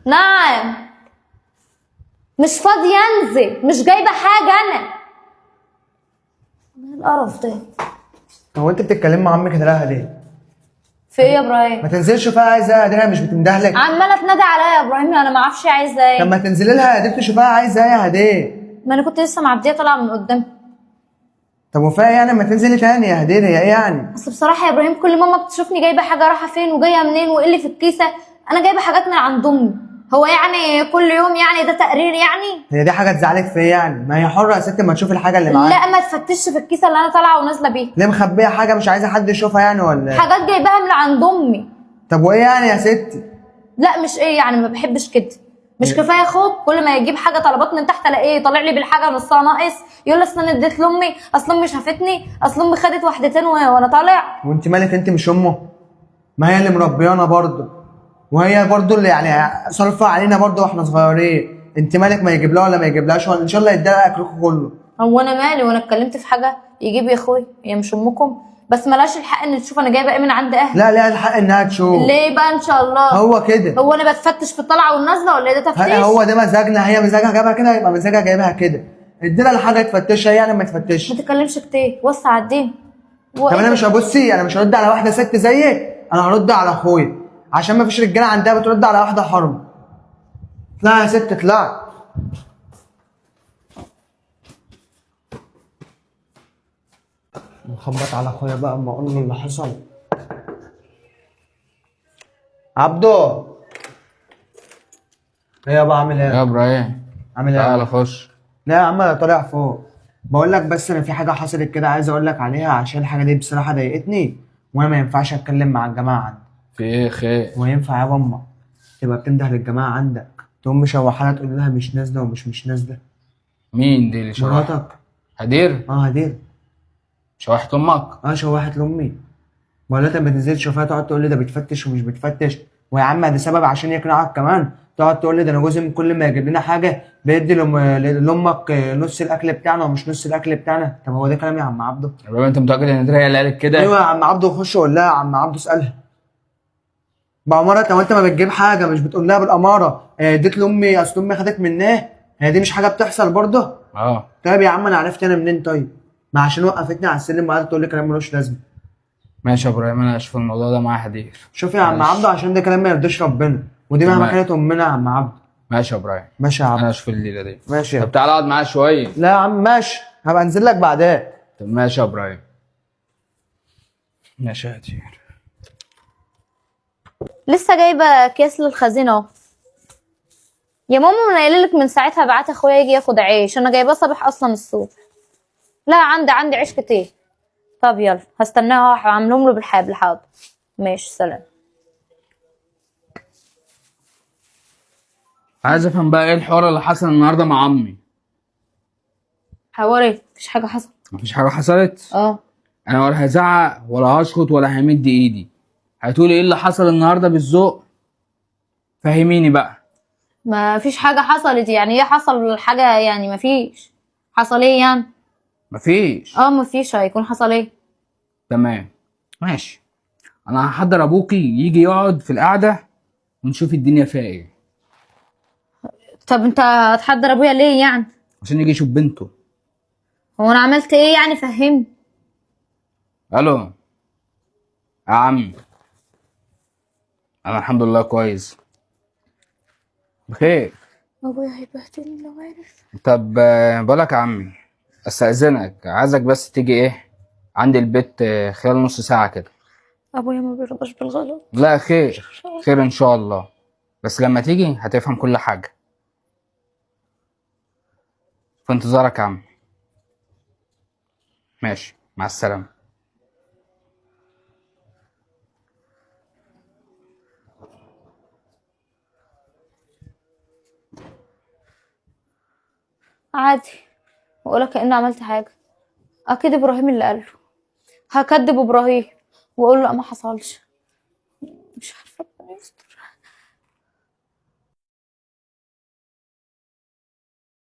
نعم. مش فاضيه انزل، مش جايبه حاجه انا. ايه القرف ده؟ هو انت بتتكلمي مع عمك كده ليه؟ في ايه يا ابراهيم؟ ما تنزلش شوفها عايزه ايه يا هدير، مش بتندهلك؟ عماله تنادي عليا يا ابراهيم، انا ما اعرفش عايزه ايه. طب ما تنزلي لها يا هدير تشوفها عايزه ايه يا هدير. ما انا كنت لسه معديه طالعه من قدام. طب وفيها يعني ما تنزلي تاني يا هدير، هي ايه يعني؟ اصل بصراحه يا ابراهيم كل ماما بتشوفني جايبه حاجه رايحه فين وجايه منين وايه اللي في الكيسه، انا جايبه حاجات من عند امي. هو يعني كل يوم يعني ده تقرير يعني؟ هي دي حاجه تزعلك في ايه يعني؟ ما هي حره يا ست ما تشوف الحاجه اللي معاها. لا ما تفتشش في الكيسه اللي انا طالعه ونازله بيها. ليه مخبيه حاجه مش عايزه حد يشوفها يعني ولا ايه؟ حاجات جايباها من عند امي. طب وايه يعني يا ستي؟ لا مش ايه يعني، ما بحبش كده. مش كفايه اخوك كل ما يجيب حاجه طلبات من تحت الاقيه طالع لي بالحاجه نصها ناقص، يقول لي اصل انا اديت لامي، اصل امي شافتني، اصل امي خدت واحدتين وانا طالع. وانت مالك انت مش امه؟ ما هي اللي مربيانا برضه، وهي برضه اللي يعني صارفه علينا برضه واحنا صغيرين. انت مالك ما يجيب لها ولا ما يجيبلهاش، ولا ان شاء الله يديها اكلكم كله. هو انا مالي وانا اتكلمت في حاجه؟ يجيب يا اخوي، هي مش امكم؟ بس ملاش الحق ان تشوف انا جايبه ايه من عند اهلي. لا ليها الحق انها تشوف. ليه بقى ان شاء الله؟ هو كده. هو انا بتفتش في الطلعه والنازله ولا ايه ده تفتيش؟ هو ده مزاجنا، هي مزاجها جابها كده يبقى مزاجها جايبها كده. ادينا الحاجه تفتشها يعني ما تفتش. ما تتكلمش كتير، وسع الدين. طب انا مش هبصي، انا مش هرد على واحده ست زيك، انا هرد على اخويا عشان ما فيش رجاله عندها بترد على واحده حرم. اطلعي يا ست اطلعي. نخبط على اخويا بقى اما اقول له اللي حصل. عبدو. ايه يابا عامل ايه؟ يا ابراهيم عامل ايه؟ تعالى خش. لا يا عم انا طالع فوق. بقول لك بس انا في حاجه حصلت كده عايز اقول لك عليها، عشان الحاجه دي بصراحه ضايقتني وانا ما ينفعش اتكلم مع الجماعه عندي. في ايه خير؟ وينفع يا ماما تبقى بتنده للجماعه عندك تقوم مشوحه لها تقول لها مش نازله ومش مش نازله؟ مين دي اللي شوحت؟ مراتك. هدير؟ اه هدير. شوحت امك؟ اه شوحت لامي. ولا انت ما تنزلش تشوفها تقعد تقول لي ده بتفتش ومش بتفتش، ويا عم ده سبب عشان يقنعك كمان تقعد تقول لي ده انا جوزي كل ما يجيب لنا حاجه بيدي لامك نص الاكل بتاعنا ومش نص الاكل بتاعنا. طب هو ده كلام يا عم عبده؟ يا ابراهيم انت متاكد ان هدير هي اللي قالت كده؟ ايوه يا عم عبده، خش قول لها يا عم عبده اسالها. بأمارة لو انت ما بتجيب حاجه مش بتقول لها بالاماره اديت لامي اصل امي خدت منها، هي دي مش حاجه بتحصل برضه؟ اه. طيب يا عم انا عرفت انا منين طيب؟ ما عشان وقفتني على السلم وقعدت تقول لي كلام ملوش لازمه. ماشي يا ابراهيم انا هشوف الموضوع ده مع هدير. شوف يا عم معلش. عبده عشان ده كلام ما يرضيش ربنا، ودي مهما تمام. كانت امنا يا عم عبده. ماشي يا ابراهيم. ماشي يا انا عبده. هشوف الليله دي. ماشي يا طب تعالى اقعد معايا شويه. لا يا عم ماشي، هبقى انزل لك بعدين. طب ماشي يا ابراهيم. ماشي يا هدير. لسه جايبه اكياس للخزينه اهو. يا ماما انا قايله لك من ساعتها بعت اخويا يجي ياخد عيش، انا جايباه صبح اصلا الصبح. لا عندي عيش كتير. طب يلا هستناه هعملهم له بالحبل. حاضر ماشي سلام. عايز افهم بقى ايه الحوار اللي حصل النهارده مع عمي؟ حواري مفيش حاجه حصلت. مفيش حاجه حصلت؟ اه. انا ولا هزعق ولا هشخط ولا همد ايدي. هتقولي ايه اللي حصل النهارده بالذوق؟ فهميني بقى. ما فيش حاجه حصلت يعني، ايه حصل حاجه يعني؟ ما فيش. حصل ايه يعني؟ مفيش. ما فيش، هيكون حصل ايه؟ تمام ماشي. انا هحضر ابوكي يجي يقعد في القعده ونشوف الدنيا فيها ايه. طب انت هتحضر ابويا ليه يعني؟ عشان يجي يشوف بنته. هو انا عملت ايه يعني؟ فهمني. الو يا عم. انا الحمد لله كويس بخير. ابويا هيبهدلني لو عارف. طب بقولك يا عمي، استأذنك عايزك بس تيجي ايه عندي البيت خلال نص ساعة كده. ابويا ما بيرضاش بالغلط. لا خير خير ان شاء الله، بس لما تيجي هتفهم كل حاجة. في انتظارك يا عم. ماشي مع السلامة. عادي واقولك كأني عملت حاجه. اكيد ابراهيم اللي قاله. هكدب ابراهيم واقول له لا ما حصلش. مش عارفه ربنا يستر.